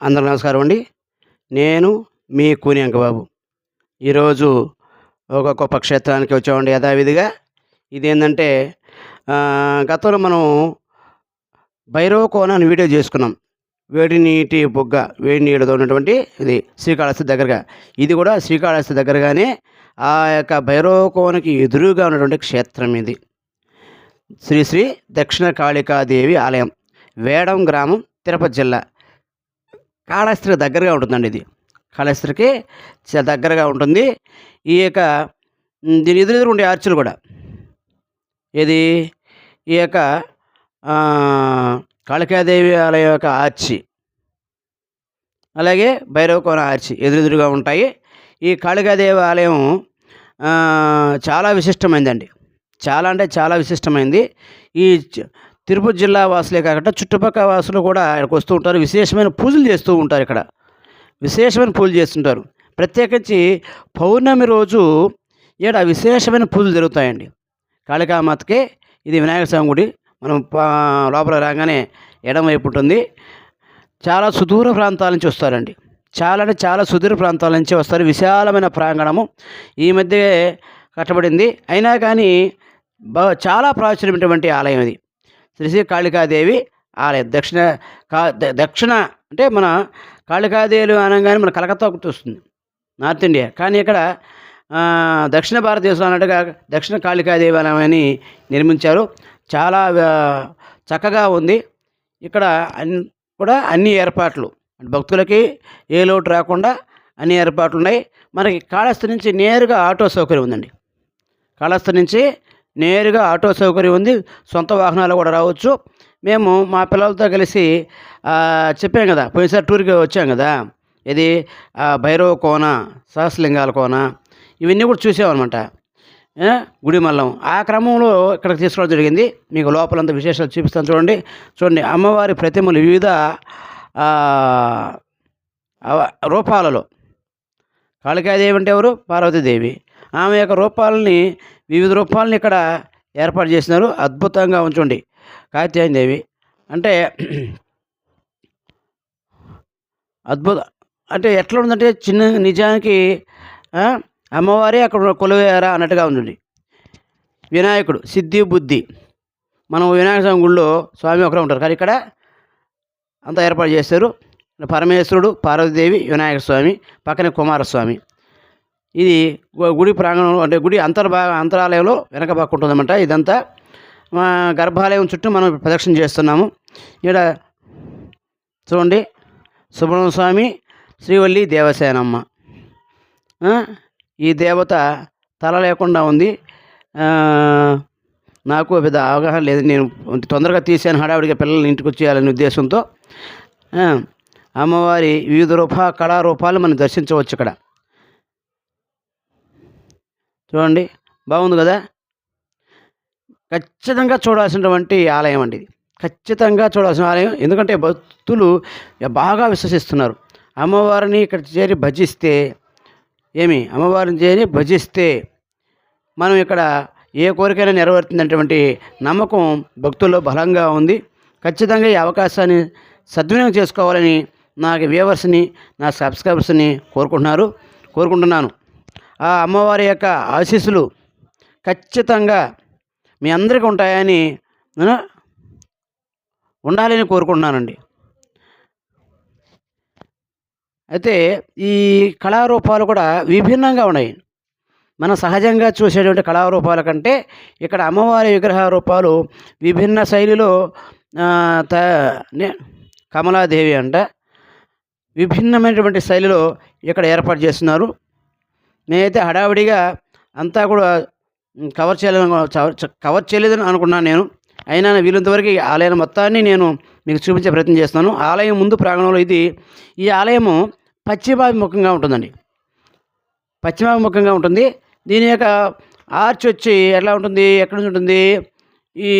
అందరికి నమస్కారం అండి. నేను మీ కూని అంకబాబు. ఈరోజు ఒక గొప్ప క్షేత్రానికి వచ్చామండి యథావిధిగా. ఇదేందంటే గతంలో మనం భైరవ కోన అని వీడియో చేసుకున్నాం. వేడి నీటి బుగ్గ, వేడి నీళ్ళతో ఉన్నటువంటి ఇది శ్రీకాళహస్తి దగ్గరగా. ఇది కూడా శ్రీకాళహస్తి దగ్గరగానే ఆ యొక్క భైరవ కోనకి ఎదురుగా ఉన్నటువంటి క్షేత్రం ఇది. శ్రీ శ్రీ దక్షిణ కాళికాదేవి ఆలయం, వేడం గ్రామం, తిరుపతి జిల్లా. కాళహస్తికి దగ్గరగా ఉంటుందండి ఇది. కాళహస్తికి దగ్గరగా ఉంటుంది. ఈ యొక్క దీని ఎదురెదురు ఉండే ఆర్చులు కూడా ఇది ఈ యొక్క కాళికాదేవి ఆలయం యొక్క ఆర్చి, అలాగే భైరవకోన ఆర్చి ఎదురెదురుగా ఉంటాయి. ఈ కాళికాదేవి ఆలయం చాలా విశిష్టమైందండి. చాలా అంటే చాలా విశిష్టమైంది. ఈ తిరుపతి జిల్లా వాసులే కాకుండా చుట్టుపక్కల వాసులు కూడా ఇక్కడికి వస్తూ ఉంటారు. విశేషమైన పూజలు చేస్తూ ఉంటారు. ఇక్కడ విశేషమైన పూజలు చేస్తుంటారు. ప్రత్యేకించి పౌర్ణమి రోజు ఇక్కడ విశేషమైన పూజలు జరుగుతాయండి. కాళికామాతకి ఇది వినాయక స్వామి గుడి. మనం లోపల రాగానే ఎడమవైపు ఉంటుంది. చాలా సుదూర ప్రాంతాల నుంచి వస్తారండి. చాలా అంటే చాలా సుదూర ప్రాంతాల నుంచి వస్తారు. విశాలమైన ప్రాంగణము ఈ మధ్య కట్టబడింది. అయినా కానీ చాలా ప్రాచుర్యమైనటువంటి ఆలయం ఇది. శ్రీ శ్రీ కాళికాదేవి ఆలయం. దక్షిణ అంటే మన కాళికాదేవి అనగానే మన కలకత్తా గుర్తొస్తుంది, నార్త్ ఇండియా. కానీ ఇక్కడ దక్షిణ భారతదేశంలో అన్నట్టుగా దక్షిణ కాళికాదేవి ఆలయాన్ని నిర్మించారు. చాలా చక్కగా ఉంది. ఇక్కడ అన్ని ఏర్పాట్లు, భక్తులకి ఏ లోటు రాకుండా అన్ని ఏర్పాట్లు ఉన్నాయి. మనకి కాళహస్తి నుంచి నేరుగా ఆటో సౌకర్యం ఉందండి. కాళహస్తి నుంచి నేరుగా ఆటో సౌకర్యం ఉంది. సొంత వాహనాలు కూడా రావచ్చు. మేము మా పిల్లలతో కలిసి చెప్పాం కదా, పోయినసారి టూర్కి వచ్చాం కదా, ఇది భైరవ కోన, సహస్రలింగాల కోన, ఇవన్నీ కూడా చూసామన్నమాట. గుడిమల్లం ఆ క్రమంలో ఇక్కడికి తీసుకోవడం జరిగింది. మీకు లోపలంతా విశేషాలు చూపిస్తాను. చూడండి అమ్మవారి ప్రతిమలు వివిధ రూపాలలో. కాళికాదేవి అంటే ఎవరు? పార్వతీదేవి. ఆమె యొక్క రూపాలని, వివిధ రూపాలని ఇక్కడ ఏర్పాటు చేసినారు. అద్భుతంగా ఉంచండి. కాత్యాయనదేవి అంటే అద్భుతం. అంటే ఎట్లా ఉందంటే చిన్న నిజానికి అమ్మవారే అక్కడ కొలువేరా అన్నట్టుగా ఉందండి. వినాయకుడు సిద్ధి బుద్ధి. మనం వినాయక స్వామి గుళ్ళో స్వామి ఒకరే ఉంటారు, కానీ ఇక్కడ అంతా ఏర్పాటు చేశారు. పరమేశ్వరుడు, పార్వతీదేవి, వినాయక స్వామి, పక్కనే కుమారస్వామి. ఇది గుడి ప్రాంగణం అంటే గుడి అంతరాలయంలో వెనక పక్క ఉంటుందన్నమాట. ఇదంతా మా గర్భాలయం చుట్టూ మనం ప్రదక్షిణ చేస్తున్నాము. ఇక్కడ చూడండి, సుబ్రహ్మణ్య స్వామి, శ్రీవల్లి దేవసేనమ్మ. ఈ దేవత తల లేకుండా ఉంది. నాకు పెద్ద అవగాహన లేదు. నేను తొందరగా తీసాను హడావిడిగా పిల్లల్ని ఇంటికి వచ్చేయాలనే ఉద్దేశంతో. అమ్మవారి వివిధ కళారూపాలు మనం దర్శించవచ్చు ఇక్కడ. చూడండి, బాగుంది కదా. ఖచ్చితంగా చూడాల్సినటువంటి ఆలయం అండి ఇది. ఖచ్చితంగా చూడాల్సిన ఆలయం. ఎందుకంటే భక్తులు బాగా విశ్వసిస్తున్నారు. అమ్మవారిని ఇక్కడ చేరి భజిస్తే అమ్మవారిని చేరి భజిస్తే మనం ఇక్కడ ఏ కోరికైనా నెరవేరుతుందనేటువంటి నమ్మకం భక్తుల్లో బలంగా ఉంది. ఖచ్చితంగా ఈ అవకాశాన్ని సద్వినియోగం చేసుకోవాలని నా వ్యూవర్స్ని, నా సబ్స్క్రైబర్స్ని కోరుకుంటున్నాను. ఆ అమ్మవారి యొక్క ఆశీస్సులు ఖచ్చితంగా మీ అందరికీ ఉంటాయని ఉండాలని కోరుకుంటున్నానండి. అయితే ఈ కళారూపాలు కూడా విభిన్నంగా ఉన్నాయి. మనం సహజంగా చూసేటువంటి కళారూపాల కంటే ఇక్కడ అమ్మవారి విగ్రహ రూపాలు విభిన్న శైలిలో కమలాదేవి అంట విభిన్నమైనటువంటి శైలిలో ఇక్కడ ఏర్పాటు చేస్తున్నారు. నేనైతే హడావిడిగా అంతా కూడా కవర్ చేయలేదని అనుకున్నాను నేను. అయినా వీలంతవరకు ఈ ఆలయం మొత్తాన్ని నేను మీకు చూపించే ప్రయత్నం చేస్తున్నాను. ఆలయం ముందు ప్రాంగణంలో ఈ ఆలయము పశ్చిమాభిముఖంగా ఉంటుందండి. పశ్చిమాభిముఖంగా ఉంటుంది. దీని యొక్క ఆర్చ్ వచ్చి ఎట్లా ఉంటుంది, ఎక్కడి నుంచి ఉంటుంది, ఈ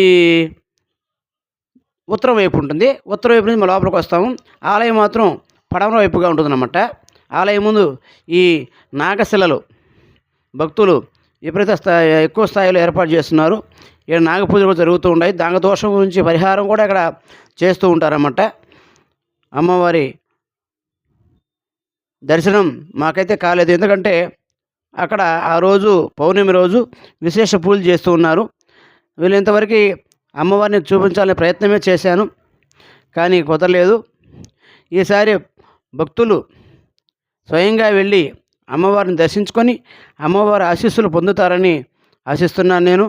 ఉత్తరం వైపు ఉంటుంది. ఉత్తరం వైపు నుంచి మనం లోపలికి వస్తాము. ఆలయం మాత్రం పడమర వైపుగా ఉంటుందన్నమాట. ఆలయం ముందు ఈ నాగశిలలు భక్తులు ఎక్కువ స్థాయిలో ఏర్పాటు చేస్తున్నారు. ఇక్కడ నాగపూజలు కూడా జరుగుతూ ఉంటాయి. దాగదోషం గురించి పరిహారం కూడా ఇక్కడ చేస్తూ ఉంటారన్నమాట. అమ్మవారి దర్శనం మాకైతే కాలేదు. ఎందుకంటే అక్కడ ఆ రోజు పౌర్ణమి రోజు విశేష పూజలు చేస్తూ ఉన్నారు. వీళ్ళంతవరకు అమ్మవారిని చూపించాలనే ప్రయత్నమే చేశాను, కానీ కుదరలేదు. ఈసారి భక్తులు స్వయంగా వెళ్ళి అమ్మవారిని దర్శించుకొని అమ్మవారి ఆశీస్సులు పొందుతారని ఆశిస్తున్నాను నేను.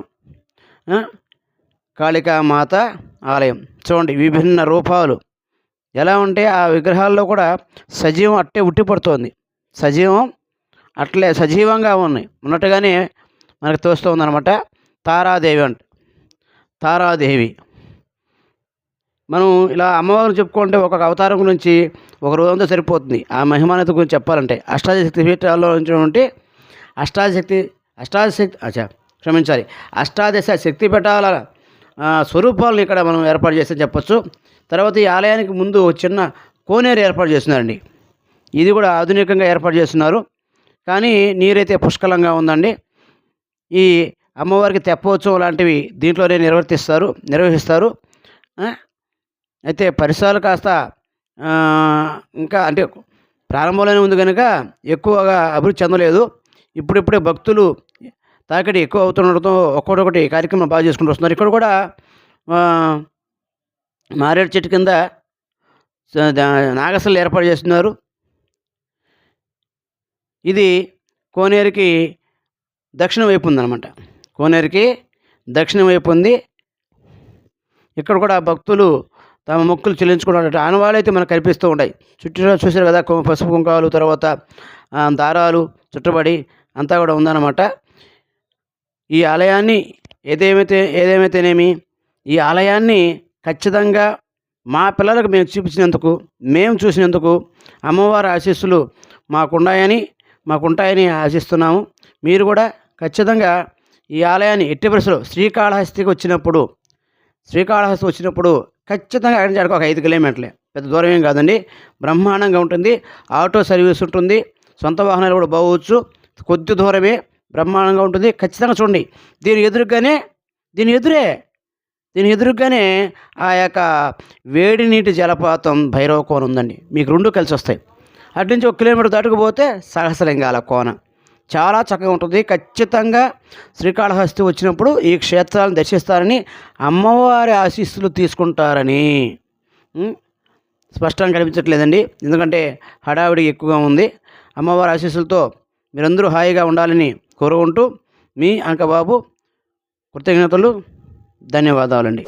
కాళికామాత ఆలయం చూడండి, విభిన్న రూపాలు ఎలా ఉంటే ఆ విగ్రహాల్లో కూడా సజీవం అట్టే ఉట్టిపడుతోంది. సజీవం అట్లే సజీవంగా ఉన్నట్టుగానే మనకు తోస్తుందన్నమాట. తారాదేవి తారాదేవి. మనం ఇలా అమ్మవారిని చెప్పుకుంటే ఒక్కొక్క అవతారం గురించి ఒక రోజంతా సరిపోతుంది. ఆ మహిమానత గురించి చెప్పాలంటే అష్టాదశక్తి పీఠాల్లో నుంచి అష్టాదశ శక్తి పీఠాల స్వరూపాలను ఇక్కడ మనం ఏర్పాటు చేస్తే చెప్పచ్చు. తర్వాత ఈ ఆలయానికి ముందు చిన్న కోనేరు ఏర్పాటు చేస్తున్నారండి. ఇది కూడా ఆధునికంగా ఏర్పాటు చేస్తున్నారు, కానీ నీరైతే పుష్కలంగా ఉందండి. ఈ అమ్మవారికి తెప్పోత్సవం లాంటివి దీంట్లోనే నిర్వహిస్తారు. అయితే పరిసరాలు కాస్త ఇంకా అంటే ప్రారంభంలోనే ఉంది కనుక ఎక్కువగా అభివృద్ధి చెందలేదు. ఇప్పుడిప్పుడే భక్తులు తాకిడి ఎక్కువ అవుతుండడంతో ఒక్కొక్కటి కార్యక్రమం బాగా చేసుకుంటూ వస్తున్నారు. ఇక్కడ కూడా మారేడు చెట్టు కింద నాగసలు ఏర్పాటు చేస్తున్నారు. ఇది కోనేరుకి దక్షిణ వైపు ఉందన్నమాట. కోనేరుకి దక్షిణ వైపు ఉంది. ఇక్కడ కూడా భక్తులు తమ మొక్కులు చెల్లించుకున్నట్టు ఆనవాళ్ళు అయితే మనకు కనిపిస్తూ ఉంటాయి. చుట్టూ చూసారు కదా, పసుపు కుంకాలు, తర్వాత దారాలు చుట్టబడి అంతా కూడా ఉందన్నమాట. ఈ ఆలయాన్ని ఏదేమైతేనేమి ఈ ఆలయాన్ని ఖచ్చితంగా మా పిల్లలకు మేము చూసినందుకు అమ్మవారి ఆశీస్సులు మాకుంటాయని ఆశిస్తున్నాము. మీరు కూడా ఖచ్చితంగా ఈ ఆలయాన్ని ఎట్టి పరిస్థితుల్లో శ్రీకాళహస్తి వచ్చినప్పుడు ఖచ్చితంగా అక్కడి నుంచి ఒక 5 కిలోమీటర్లే, పెద్ద దూరం ఏం కాదండి. బ్రహ్మాండంగా ఉంటుంది. ఆటో సర్వీస్ ఉంటుంది, సొంత వాహనాలు కూడా పోవచ్చు. కొద్ది దూరమే, బ్రహ్మాండంగా ఉంటుంది. ఖచ్చితంగా చూడండి. దీని ఎదురుగానే ఆ యొక్క వేడి నీటి జలపాతం భైరవ కోన ఉందండి. మీకు 2 కలిసి వస్తాయి. అటు నుంచి 1 కిలోమీటర్ దాటుకుపోతే సహస్రలింగాల కోన చాలా చక్కగా ఉంటుంది. ఖచ్చితంగా శ్రీకాళహస్తి వచ్చినప్పుడు ఈ క్షేత్రాలను దర్శిస్తారని, అమ్మవారి ఆశీస్సులు తీసుకుంటారని స్పష్టంగా కనిపించట్లేదండి. ఎందుకంటే హడావిడి ఎక్కువగా ఉంది. అమ్మవారి ఆశీస్సులతో మీరందరూ హాయిగా ఉండాలని కోరుకుంటూ మీ అంకబాబు. కృతజ్ఞతలు, ధన్యవాదాలండి.